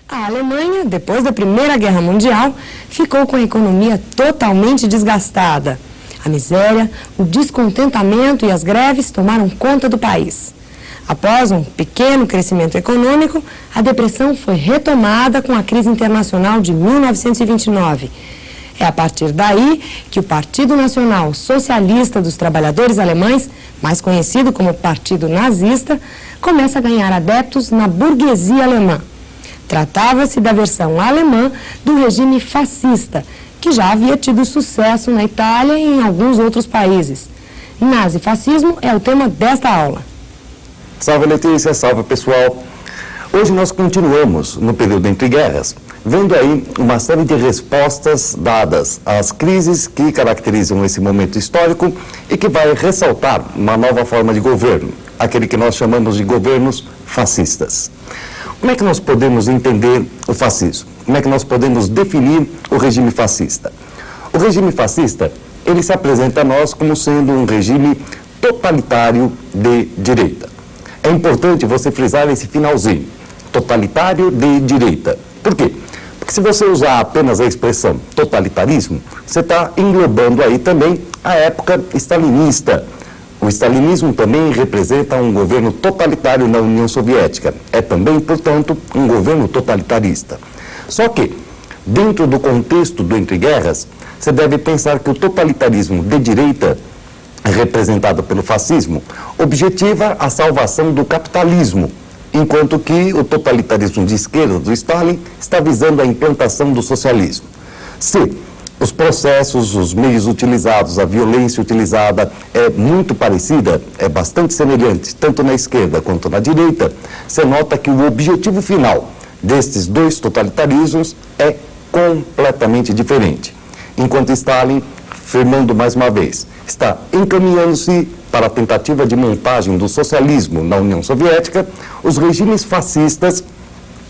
A Alemanha, depois da Primeira Guerra Mundial, ficou com a economia totalmente desgastada. A miséria, o descontentamento e as greves tomaram conta do país. Após um pequeno crescimento econômico, a depressão foi retomada com a crise internacional de 1929. É a partir daí que o Partido Nacional Socialista dos Trabalhadores Alemães, mais conhecido como Partido Nazista, começa a ganhar adeptos na burguesia alemã. Tratava-se da versão alemã do regime fascista, que já havia tido sucesso na Itália e em alguns outros países. Nazifascismo é o tema desta aula. Salve Letícia, salve pessoal. Hoje nós continuamos no período entre guerras, vendo aí uma série de respostas dadas às crises que caracterizam esse momento histórico e que vai ressaltar uma nova forma de governo, aquele que nós chamamos de governos fascistas. Como é que nós podemos entender o fascismo? Como é que nós podemos definir o regime fascista? O regime fascista, ele se apresenta a nós como sendo um regime totalitário de direita. É importante você frisar esse finalzinho, totalitário de direita. Por quê? Porque se você usar apenas a expressão totalitarismo, você está englobando aí também a época stalinista. O stalinismo também representa um governo totalitário na União Soviética. É também, portanto, um governo totalitarista. Só que, dentro do contexto do entre guerras, você deve pensar que o totalitarismo de direita, representado pelo fascismo, objetiva a salvação do capitalismo, enquanto que o totalitarismo de esquerda do Stalin está visando a implantação do socialismo. Se os processos, os meios utilizados, a violência utilizada é muito parecida, é bastante semelhante, tanto na esquerda quanto na direita, você nota que o objetivo final destes dois totalitarismos é completamente diferente. Enquanto Stalin, firmando mais uma vez, está encaminhando-se para a tentativa de montagem do socialismo na União Soviética, os regimes fascistas,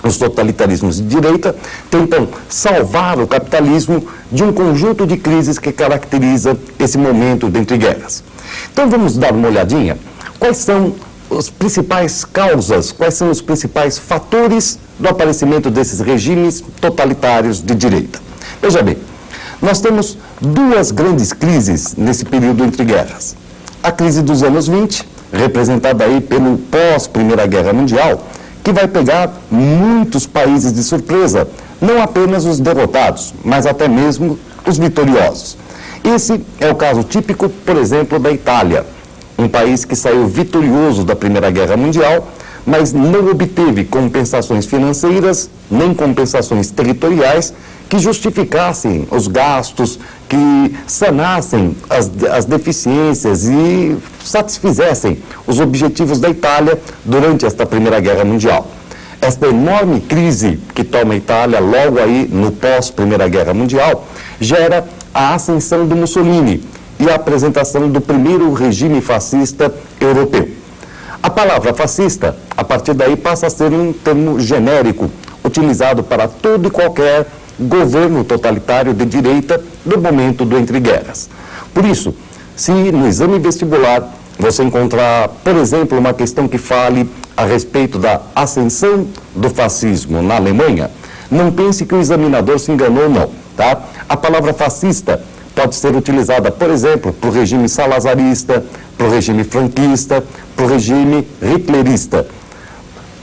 os totalitarismos de direita, tentam salvar o capitalismo de um conjunto de crises que caracteriza esse momento de entre guerras. Então vamos dar uma olhadinha. Quais são as principais causas, quais são os principais fatores do aparecimento desses regimes totalitários de direita? Veja bem, nós temos duas grandes crises nesse período entre guerras. A crise dos anos 20, representada aí pelo pós-Primeira Guerra Mundial, que vai pegar muitos países de surpresa, não apenas os derrotados, mas até mesmo os vitoriosos. Esse é o caso típico, por exemplo, da Itália, um país que saiu vitorioso da Primeira Guerra Mundial, mas não obteve compensações financeiras, nem compensações territoriais que justificassem os gastos, que sanassem as deficiências e satisfizessem os objetivos da Itália durante esta Primeira Guerra Mundial. Esta enorme crise que toma a Itália logo aí no pós-Primeira Guerra Mundial gera a ascensão do Mussolini e a apresentação do primeiro regime fascista europeu. A palavra fascista, a partir daí, passa a ser um termo genérico, utilizado para todo e qualquer governo totalitário de direita do momento do entre guerras. Por isso, se no exame vestibular você encontrar, por exemplo, uma questão que fale a respeito da ascensão do fascismo na Alemanha, não pense que o examinador se enganou, não, tá? A palavra fascista pode ser utilizada, por exemplo, para o regime salazarista, para o regime franquista, para o regime hitlerista.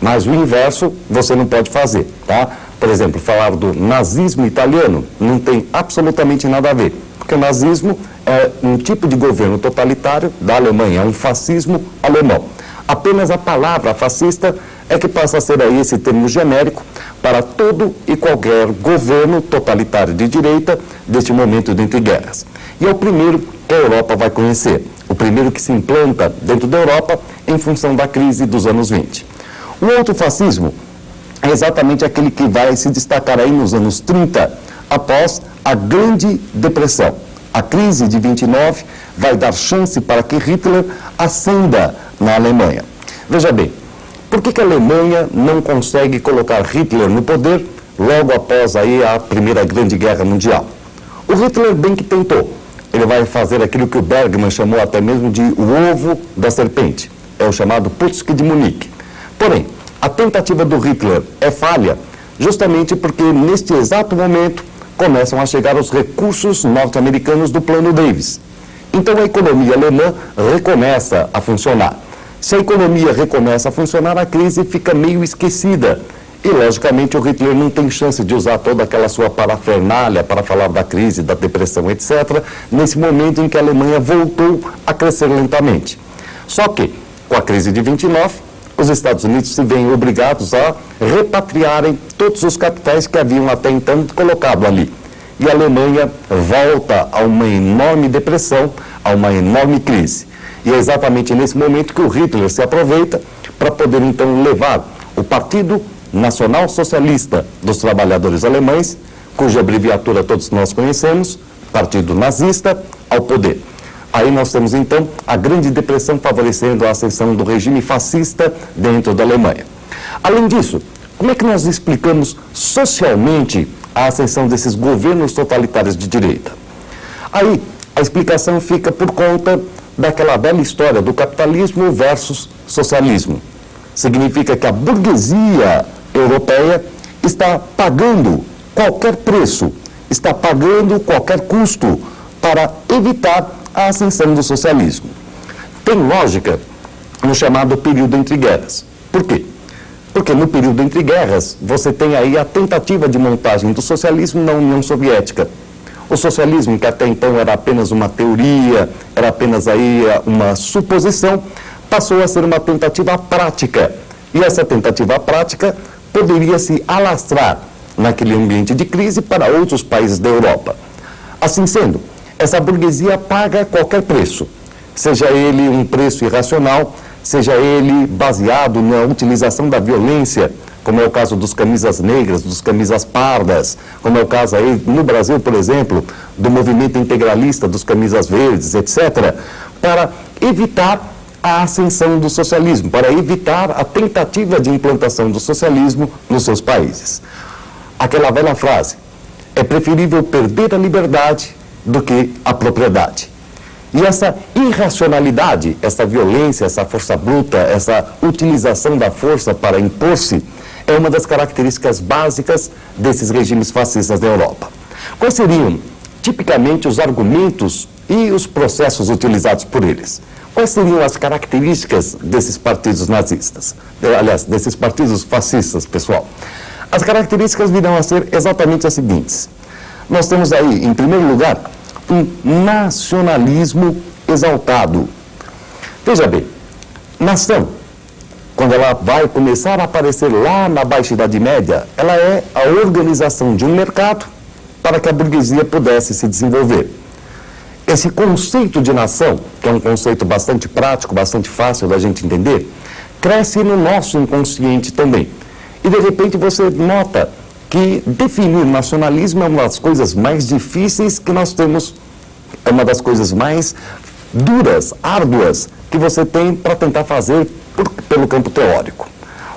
Mas o inverso você não pode fazer, tá? Por exemplo, falar do nazismo italiano não tem absolutamente nada a ver, porque o nazismo é um tipo de governo totalitário da Alemanha, é um fascismo alemão. Apenas a palavra fascista é que passa a ser aí esse termo genérico para todo e qualquer governo totalitário de direita deste momento de entre guerras. E é o primeiro que a Europa vai conhecer, o primeiro que se implanta dentro da Europa em função da crise dos anos 20. O outro fascismo é exatamente aquele que vai se destacar aí nos anos 30, após a Grande Depressão. A crise de 29 vai dar chance para que Hitler ascenda na Alemanha. Veja bem, por que a Alemanha não consegue colocar Hitler no poder logo após aí a Primeira Grande Guerra Mundial? O Hitler bem que tentou. Ele vai fazer aquilo que o Bergman chamou até mesmo de o ovo da serpente. É o chamado Putsch de Munique. Porém, a tentativa do Hitler é falha justamente porque neste exato momento começam a chegar os recursos norte-americanos do Plano Davis. Então a economia alemã recomeça a funcionar. Se a economia recomeça a funcionar, a crise fica meio esquecida. E, logicamente, o Hitler não tem chance de usar toda aquela sua parafernália para falar da crise, da depressão, etc., nesse momento em que a Alemanha voltou a crescer lentamente. Só que, com a crise de 29, os Estados Unidos se veem obrigados a repatriarem todos os capitais que haviam até então colocado ali. E a Alemanha volta a uma enorme depressão, a uma enorme crise. E é exatamente nesse momento que o Hitler se aproveita para poder, então, levar o Partido Nacional Socialista dos Trabalhadores Alemães, cuja abreviatura todos nós conhecemos, Partido Nazista, ao poder. Aí nós temos, então, a Grande Depressão favorecendo a ascensão do regime fascista dentro da Alemanha. Além disso, como é que nós explicamos socialmente a ascensão desses governos totalitários de direita? Aí, a explicação fica por conta daquela velha história do capitalismo versus socialismo. Significa que a burguesia europeia está pagando qualquer preço, está pagando qualquer custo para evitar a ascensão do socialismo. Tem lógica no chamado período entre guerras. Por quê? Porque no período entre guerras, você tem aí a tentativa de montagem do socialismo na União Soviética. O socialismo, que até então era apenas uma teoria, era apenas aí uma suposição, passou a ser uma tentativa prática. E essa tentativa prática poderia se alastrar naquele ambiente de crise para outros países da Europa. Assim sendo, essa burguesia paga qualquer preço, seja ele um preço irracional, seja ele baseado na utilização da violência, como é o caso dos camisas negras, dos camisas pardas, como é o caso aí no Brasil, por exemplo, do movimento integralista dos camisas verdes, etc., para evitar a ascensão do socialismo, para evitar a tentativa de implantação do socialismo nos seus países. Aquela velha frase, é preferível perder a liberdade do que a propriedade. E essa irracionalidade, essa violência, essa força bruta, essa utilização da força para impor-se, é uma das características básicas desses regimes fascistas da Europa. Quais seriam, tipicamente, os argumentos e os processos utilizados por eles? Quais seriam as características desses partidos nazistas? Aliás, desses partidos fascistas, pessoal? As características virão a ser exatamente as seguintes. Nós temos aí, em primeiro lugar, um nacionalismo exaltado. Veja bem, nação, quando ela vai começar a aparecer lá na Baixa Idade Média, ela é a organização de um mercado para que a burguesia pudesse se desenvolver. Esse conceito de nação, que é um conceito bastante prático, bastante fácil da gente entender, cresce no nosso inconsciente também. E, de repente, você nota que definir nacionalismo é uma das coisas mais difíceis que nós temos, é uma das coisas mais duras, árduas, que você tem para tentar fazer pelo campo teórico.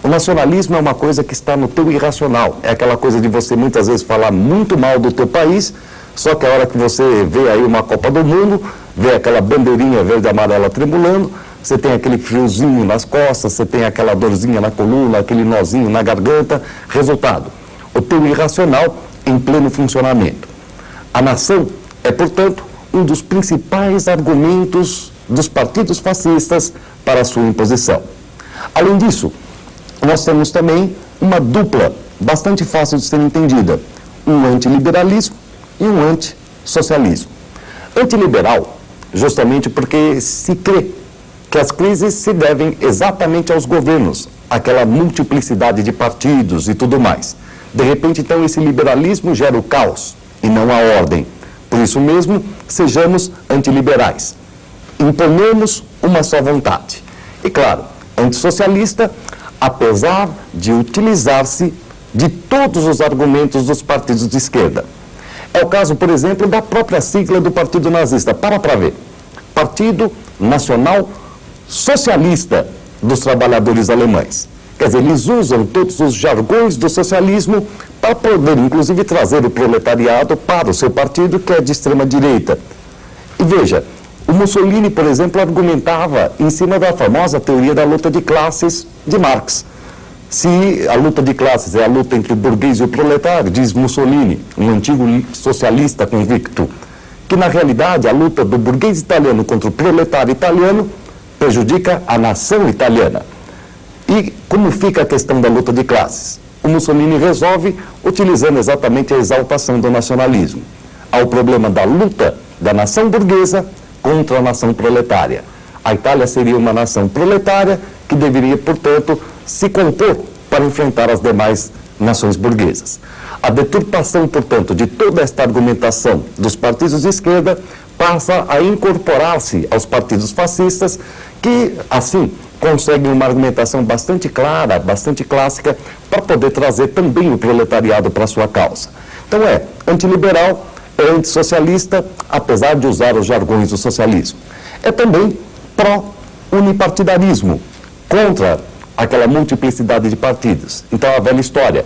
O nacionalismo é uma coisa que está no teu irracional, é aquela coisa de você muitas vezes falar muito mal do teu país, só que a hora que você vê aí uma Copa do Mundo, vê aquela bandeirinha verde e amarela tremulando, você tem aquele friozinho nas costas, você tem aquela dorzinha na coluna, aquele nozinho na garganta. Resultado, o teu irracional em pleno funcionamento. A nação é, portanto, um dos principais argumentos dos partidos fascistas para a sua imposição. Além disso, nós temos também uma dupla bastante fácil de ser entendida, um antiliberalismo e um antissocialismo. Antiliberal, justamente porque se crê que as crises se devem exatamente aos governos, aquela multiplicidade de partidos e tudo mais. De repente, então, esse liberalismo gera o caos e não a ordem. Por isso mesmo, sejamos antiliberais. Imponemos uma só vontade. E, claro, antissocialista, apesar de utilizar-se de todos os argumentos dos partidos de esquerda. É o caso, por exemplo, da própria sigla do Partido Nazista. Para ver. Partido Nacional Socialista dos Trabalhadores Alemães. Quer dizer, eles usam todos os jargões do socialismo para poder, inclusive, trazer o proletariado para o seu partido, que é de extrema-direita. E veja, o Mussolini, por exemplo, argumentava em cima da famosa teoria da luta de classes de Marx. Se a luta de classes é a luta entre o burguês e o proletário, diz Mussolini, um antigo socialista convicto, que na realidade a luta do burguês italiano contra o proletário italiano prejudica a nação italiana. E como fica a questão da luta de classes? O Mussolini resolve utilizando exatamente a exaltação do nacionalismo. Há o problema da luta da nação burguesa contra a nação proletária. A Itália seria uma nação proletária que deveria, portanto, se compor para enfrentar as demais nações burguesas. A deturpação, portanto, de toda esta argumentação dos partidos de esquerda passa a incorporar-se aos partidos fascistas que, assim, conseguem uma argumentação bastante clara, bastante clássica, para poder trazer também o proletariado para a sua causa. Então é antiliberal, é antissocialista, apesar de usar os jargões do socialismo. É também pró-unipartidarismo, contra aquela multiplicidade de partidos. Então a velha história,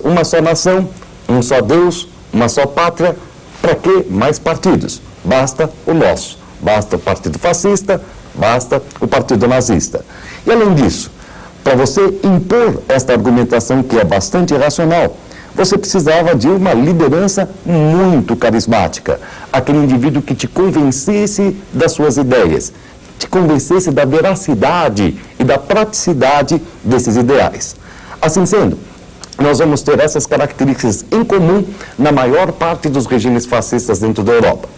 uma só nação, um só Deus, uma só pátria, para que mais partidos? Basta o nosso, basta o Partido Fascista, basta o Partido Nazista. E além disso, para você impor esta argumentação que é bastante irracional, você precisava de uma liderança muito carismática, aquele indivíduo que te convencesse das suas ideias, te convencesse da veracidade e da praticidade desses ideais. Assim sendo, nós vamos ter essas características em comum na maior parte dos regimes fascistas dentro da Europa.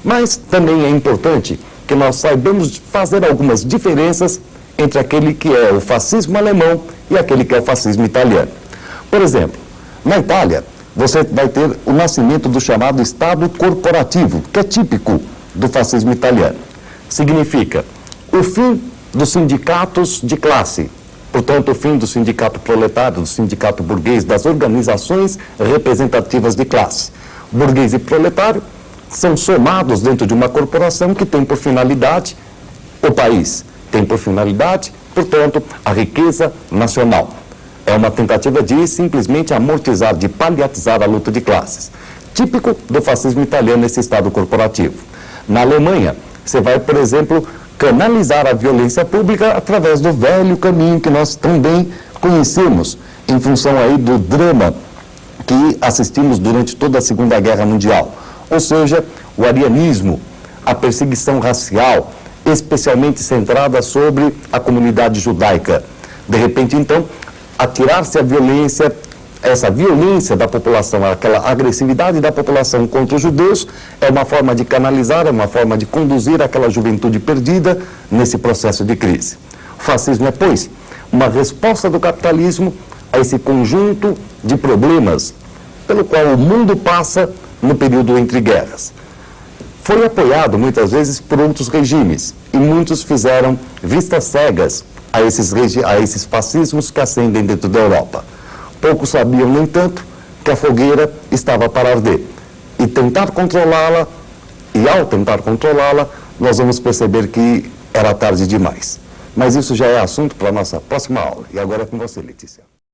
Mas também é importante que nós saibamos fazer algumas diferenças entre aquele que é o fascismo alemão e aquele que é o fascismo italiano. Por exemplo, na Itália, você vai ter o nascimento do chamado Estado corporativo, que é típico do fascismo italiano. Significa o fim dos sindicatos de classe, portanto, o fim do sindicato proletário, do sindicato burguês, das organizações representativas de classe. Burguês e proletário são somados dentro de uma corporação que tem por finalidade o país, tem por finalidade, portanto, a riqueza nacional. É uma tentativa de simplesmente amortizar, de paliatizar a luta de classes. Típico do fascismo italiano esse Estado corporativo. Na Alemanha, você vai, por exemplo, canalizar a violência pública através do velho caminho que nós também conhecemos, em função aí do drama que assistimos durante toda a Segunda Guerra Mundial. Ou seja, o arianismo, a perseguição racial, especialmente centrada sobre a comunidade judaica. De repente, então, atirar-se a violência, essa violência da população, aquela agressividade da população contra os judeus, é uma forma de canalizar, é uma forma de conduzir aquela juventude perdida nesse processo de crise. O fascismo é, pois, uma resposta do capitalismo a esse conjunto de problemas pelo qual o mundo passa no período entre guerras. Foi apoiado muitas vezes por outros regimes e muitos fizeram vistas cegas a esses fascismos que ascendem dentro da Europa. Poucos sabiam, no entanto, que a fogueira estava para arder. E tentar controlá-la, e ao tentar controlá-la, nós vamos perceber que era tarde demais. Mas isso já é assunto para a nossa próxima aula. E agora é com você, Letícia.